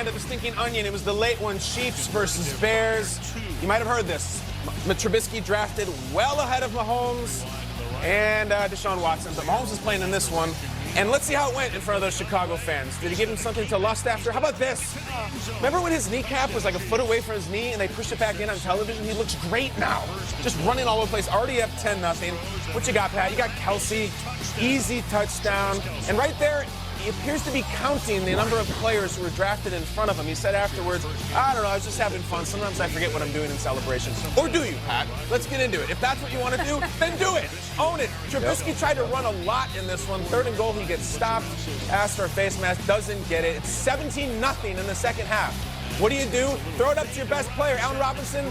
end of the stinking onion. It was the late one, Chiefs versus Bears. You might have heard this. Trubisky drafted well ahead of Mahomes and Deshaun Watson, but Mahomes is playing in this one. And let's see how it went in front of those Chicago fans. Did he give him something to lust after? How about this? Remember when his kneecap was like a foot away from his knee and they pushed it back in on television? He looks great now. Just running all over the place. Already up 10-0. What you got, Pat? You got Kelsey. Easy touchdown. And right there, he appears to be counting the number of players who were drafted in front of him. He said afterwards, I don't know, I was just having fun. Sometimes I forget what I'm doing in celebration. Or do you, Pat? Let's get into it. If that's what you want to do, then do it. Own it. Trubisky tried to run a lot in this one. 3rd and goal, he gets stopped. Asked for a face mask, doesn't get it. It's 17-0 in the second half. What do? Throw it up to your best player, Allen Robinson?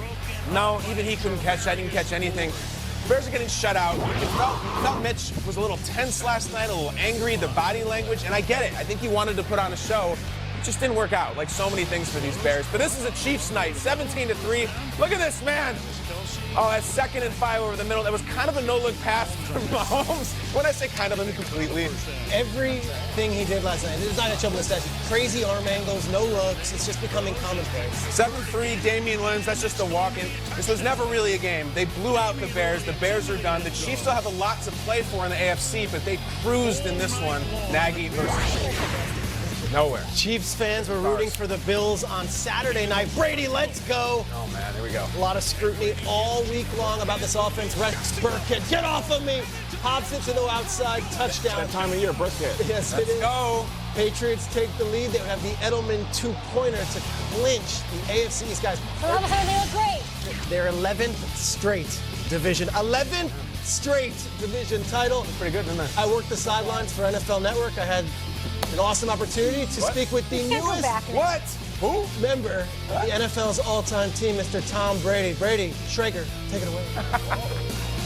No, even he couldn't catch that. He didn't catch anything. Bears are getting shut out. It felt Mitch was a little tense last night, a little angry, the body language, and I get it. I think he wanted to put on a show. It just didn't work out, like so many things for these Bears. But this is a Chiefs night, 17-3. Look at this, man. Oh, that's 2nd and 5 over the middle. That was kind of a no-look pass from Mahomes. When I say kind of, I mean completely. Everything he did last night, there's not a trouble in this. Crazy arm angles, no looks. It's just becoming commonplace. 7-3, Damian Williams. That's just a walk-in. This was never really a game. They blew out the Bears. The Bears are done. The Chiefs still have a lot to play for in the AFC, but they cruised in this one. Nagy versus nowhere. Chiefs fans were rooting for the Bills on Saturday night. Brady, let's go. Oh, man, here we go. A lot of scrutiny all week long about this offense. Rex Burkhead, get off of me. Pops it to the outside, touchdown. That time of year, Burkhead. Yes, let's go. Patriots take the lead. They have the Edelman two-pointer to clinch the AFC East, guys. All of a sudden, they look great. Their 11th straight division. 11th straight division title. That's pretty good, isn't it? I worked the sidelines for NFL Network. I had an awesome opportunity to speak with the newest member of the NFL's all-time team, Mr. Tom Brady. Brady, Schrager, take it away.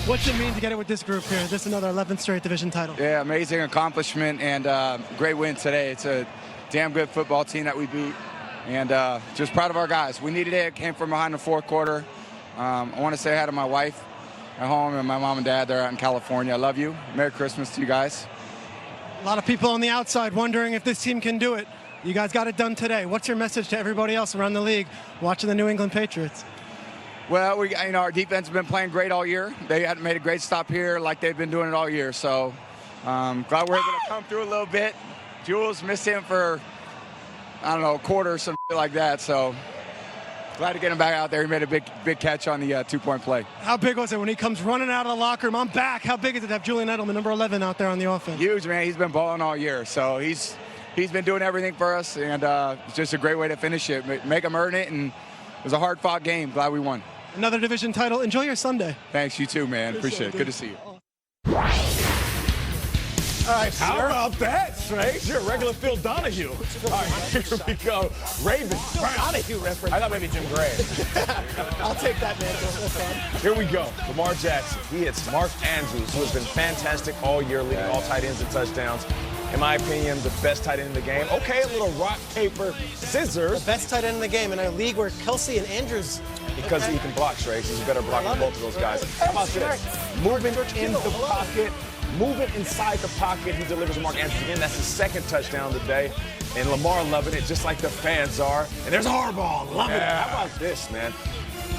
What's it mean to get it with this group here? This is another 11th straight division title. Yeah, amazing accomplishment and great win today. It's a damn good football team that we beat, and just proud of our guys. We needed it. Came from behind the 4th quarter. I want to say hi to my wife at home and my mom and dad. They're out in California. I love you. Merry Christmas to you guys. A lot of people on the outside wondering if this team can do it. You guys got it done today. What's your message to everybody else around the league watching the New England Patriots? Well, our defense has been playing great all year. They had made a great stop here like they've been doing it all year. So glad we're able to come through a little bit. Jules missed him for, I don't know, a quarter or something like that. So glad to get him back out there. He made a big catch on the 2-point play. How big was it when he comes running out of the locker room? I'm back. How big is it to have Julian Edelman, number 11, out there on the offense? Huge, man. He's been balling all year. So he's been doing everything for us, and it's just a great way to finish it. Make him earn it, and it was a hard-fought game. Glad we won. Another division title. Enjoy your Sunday. Thanks, you too, man. Appreciate it. Good to see you. All right, how about that, Trey? You're a regular Phil Donahue. All right, here we go. Ravens. Phil Donahue reference. I thought maybe Jim Gray. I'll take that, man. That's fun. Here we go. Lamar Jackson. He hits Mark Andrews, who has been fantastic all year, leading all tight ends in touchdowns. In my opinion, the best tight end in the game. Okay, a little rock, paper, scissors. The best tight end in the game in a league where Kelsey and Andrews. Because he can block, Trey. He's a better blocker than both of those guys. How about this? Moving in the pocket. Moving inside the pocket, he delivers Mark Andrews again. That's his 2nd touchdown today. And Lamar loving it, just like the fans are. And there's Harbaugh loving it. How about this, man?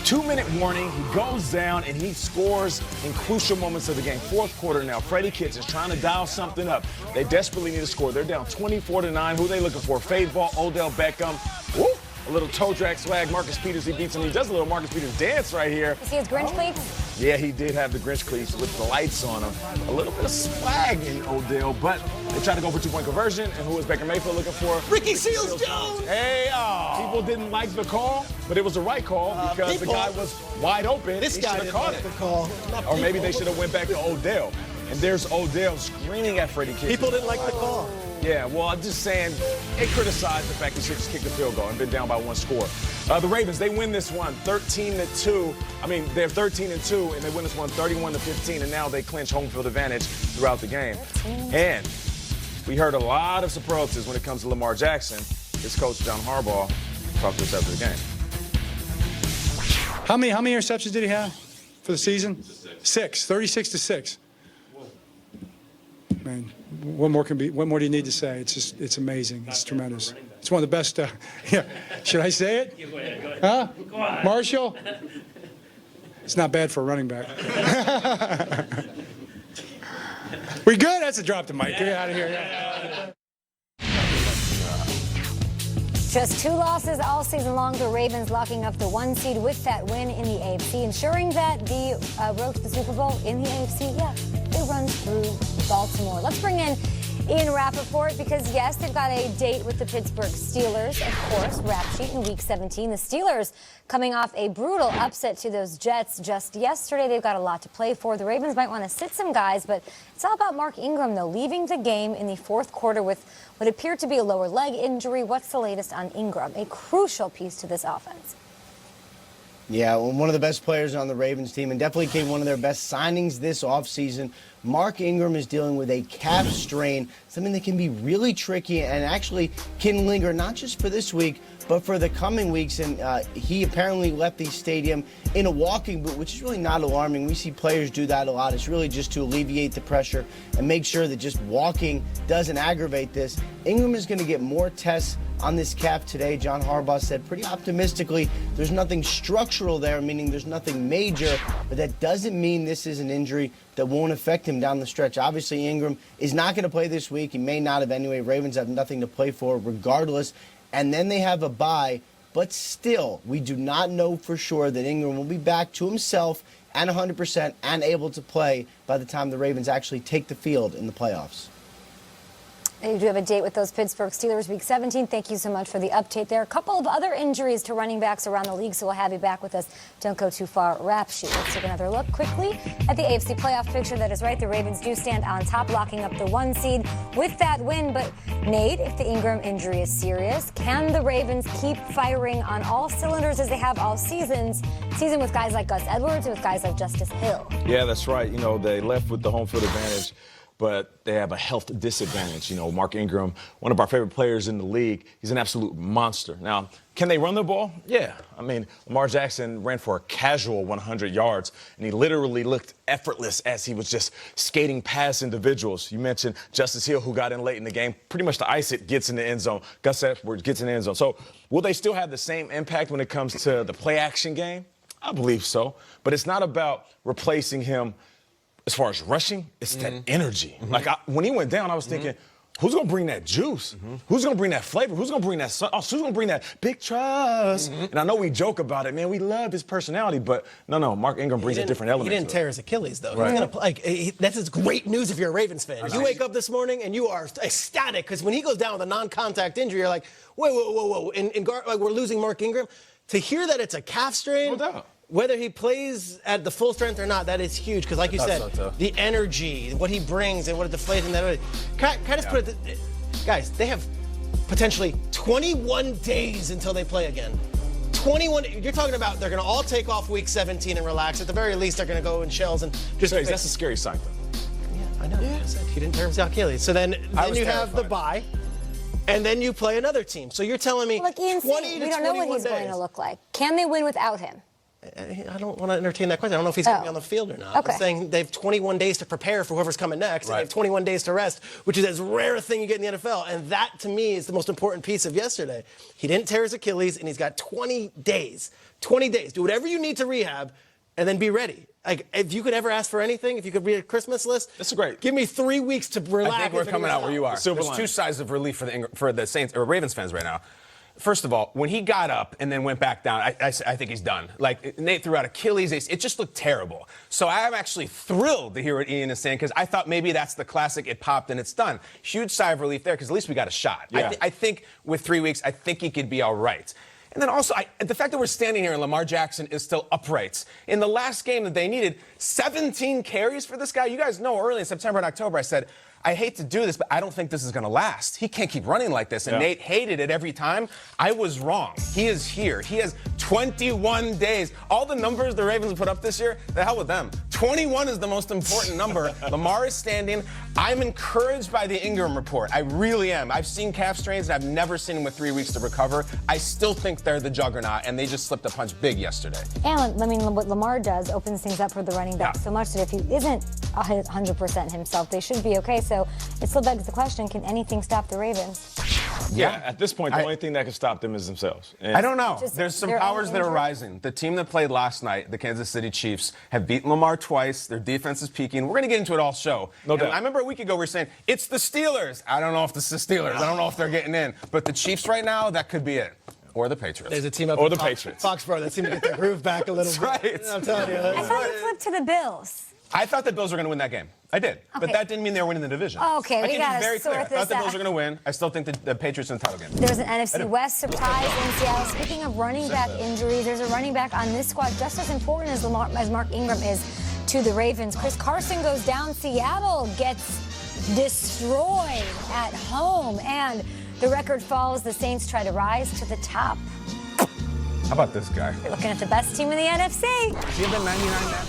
2-minute warning, he goes down and he scores in crucial moments of the game. 4th quarter now, Freddie Kitchens trying to dial something up. They desperately need to score. They're down 24-9. Who are they looking for? Fade ball, Odell Beckham. Woo! A little toe drag swag. Marcus Peters, he beats him. He does a little Marcus Peters dance right here. You see his Grinch cleats? Yeah, he did have the Grinch cleats with the lights on him. A little bit of swag in Odell, but they tried to go for 2-point conversion. And who was Baker Mayfield looking for? Ricky Seals-Jones! Hey, people didn't like the call, but it was the right call because the guy was wide open. This guy didn't like the call. Or maybe they should have went back to Odell. And there's Odell screaming at Freddie Kitchens. People didn't like the call. Yeah, well, I'm just saying, they criticized the fact that he should just kick the field goal and been down by 1 score. The Ravens, they win this one 13-2. I mean, they're 13-2, and they win this one 31-15, and now they clinch home field advantage throughout the game. And we heard a lot of superlatives when it comes to Lamar Jackson. His coach, John Harbaugh, talked to us after the game. How many interceptions did he have for the season? 6, 36-6. Man, what more do you need to say? It's amazing. It's tremendous. It's one of the best. Yeah. Should I say it? Go ahead. Huh? Marshall? It's not bad for a running back. We good? That's a drop the mic. Get out of here. Yeah. Just 2 losses all season long. The Ravens locking up the 1 seed with that win in the AFC, ensuring that the road to the Super Bowl in the AFC, it runs through Baltimore. Let's bring in Ian Rappaport because, yes, they've got a date with the Pittsburgh Steelers, of course, rap sheet in Week 17. The Steelers coming off a brutal upset to those Jets just yesterday. They've got a lot to play for. The Ravens might want to sit some guys, but it's all about Mark Ingram, though, leaving the game in the fourth quarter with what appeared to be a lower leg injury. What's the latest on Ingram? A crucial piece to this offense. Yeah, one of the best players on the Ravens team and definitely became one of their best signings this offseason. Mark Ingram is dealing with a calf strain, something that can be really tricky and actually can linger not just for this week, but for the coming weeks. And he apparently left the stadium in a walking boot, which is really not alarming. We see players do that a lot. It's really just to alleviate the pressure and make sure that just walking doesn't aggravate this. Ingram is going to get more tests on this calf today. John Harbaugh said pretty optimistically there's nothing structural there, meaning there's nothing major, but that doesn't mean this is an injury that won't affect him down the stretch. Obviously, Ingram is not going to play this week. He may not have anyway. Ravens have nothing to play for regardless. And then they have a bye, but still, we do not know for sure that Ingram will be back to himself and 100% and able to play by the time the Ravens actually take the field in the playoffs. You do have a date with those Pittsburgh Steelers, Week 17. Thank you so much for the update there. A couple of other injuries to running backs around the league, so we'll have you back with us. Don't go too far. Rap sheet. Let's take another look quickly at the AFC playoff picture. That is right. The Ravens do stand on top, locking up the 1 seed with that win. But, Nate, if the Ingram injury is serious, can the Ravens keep firing on all cylinders as they have all season with guys like Gus Edwards and with guys like Justice Hill? Yeah, that's right. You know, they left with the home field advantage, but they have a health disadvantage. You know, Mark Ingram, one of our favorite players in the league, he's an absolute monster. Now, can they run the ball? Yeah. I mean, Lamar Jackson ran for a casual 100 yards, and he literally looked effortless as he was just skating past individuals. You mentioned Justice Hill, who got in late in the game. Pretty much to ice it, gets in the end zone. Gus Edwards gets in the end zone. So will they still have the same impact when it comes to the play-action game? I believe so. But it's not about replacing him as far as rushing, it's that energy. Like, when he went down, I was thinking, who's going to bring that juice? Who's going to bring that flavor? Who's going to bring that sauce? Who's going to bring that big trust? And I know we joke about it, man. We love his personality, but no, Mark Ingram brings a different element. He didn't tear his Achilles, though. Right. That's great news if you're a Ravens fan. You wake up this morning and you are ecstatic because when he goes down with a non-contact injury, you're like, whoa. Like, we're losing Mark Ingram. To hear that it's a calf strain, No doubt. Whether he plays at the full strength or not, that is huge. Because like you said, the energy, what he brings, and what it deflates in that way. Can I just put it, guys, they have potentially 21 days until they play again. 21, you're talking about they're going to all take off Week 17 and relax. At the very least, they're going to go in shells and just... That's a scary sight, though. Yeah, I know. Yeah. He didn't tear his Achilles. So then you have the bye. And then you play another team. So you're telling me 20 to 21 days. We don't know what he's going to look like. Can they win without him? I don't want to entertain that question. I don't know if he's going to be on the field or not. Okay. I'm saying they have 21 days to prepare for whoever's coming next. Right. And they have 21 days to rest, which is as rare a thing you get in the NFL. And that, to me, is the most important piece of yesterday. He didn't tear his Achilles, and he's got 20 days. 20 days. Do whatever you need to rehab, and then be ready. Like, if you could ever ask for anything, if you could read a Christmas list, that's great. Give me 3 weeks to relax. I think we're coming out where you are. There's 2 sides of relief for the Saints or Ravens fans right now. First of all, when he got up and then went back down, I think he's done. Like, Nate threw out Achilles. It just looked terrible. So I'm actually thrilled to hear what Ian is saying because I thought maybe that's the classic, it popped and it's done. Huge sigh of relief there because at least we got a shot. Yeah. I think with 3 weeks, I think he could be all right. And then also, the fact that we're standing here and Lamar Jackson is still upright. In the last game that they needed, 17 carries for this guy. You guys know early in September and October I said, I hate to do this, but I don't think this is going to last. He can't keep running like this. And Nate hated it every time. I was wrong. He is here. He has 21 days. All the numbers the Ravens put up this year, the hell with them. 21 is the most important number. Lamar is standing. I'm encouraged by the Ingram report. I really am. I've seen calf strains, and I've never seen him with 3 weeks to recover. I still think they're the juggernaut, and they just slipped a punch big yesterday. And, I mean, what Lamar does opens things up for the running back so much that if he isn't 100% himself, they should be okay. So it still begs the question, can anything stop the Ravens? Yeah, at this point, the only thing that can stop them is themselves. And I don't know. Just There's some their powers own that are injury. rising. The team that played last night, the Kansas City Chiefs, have beaten Lamar twice. Their defense is peaking. We're going to get into it all show. No doubt. I remember a week ago we were saying, it's the Steelers. I don't know if it's the Steelers. I don't know if they're getting in. But the Chiefs right now, that could be it. Or the Patriots. There's a team up Or in the Patriots. Foxborough that seemed to get their groove back a little bit. right. I'm telling you. I thought you flipped to the Bills. I thought the Bills were going to win that game. I did. But Okay. that didn't mean they were winning the division. Okay, we I can gotta be very sort clear. I this thought the Bills out. were going to win. I still think the Patriots in the title game. There's an NFC West surprise in Seattle. Speaking of running back injuries, there's a running back on this squad just as important as Mark Ingram is to the Ravens. Chris Carson goes down. Seattle gets destroyed at home. And the record falls. The Saints try to rise to the top. How about this guy? You're looking at the best team in the NFC. Does he have the 99 now?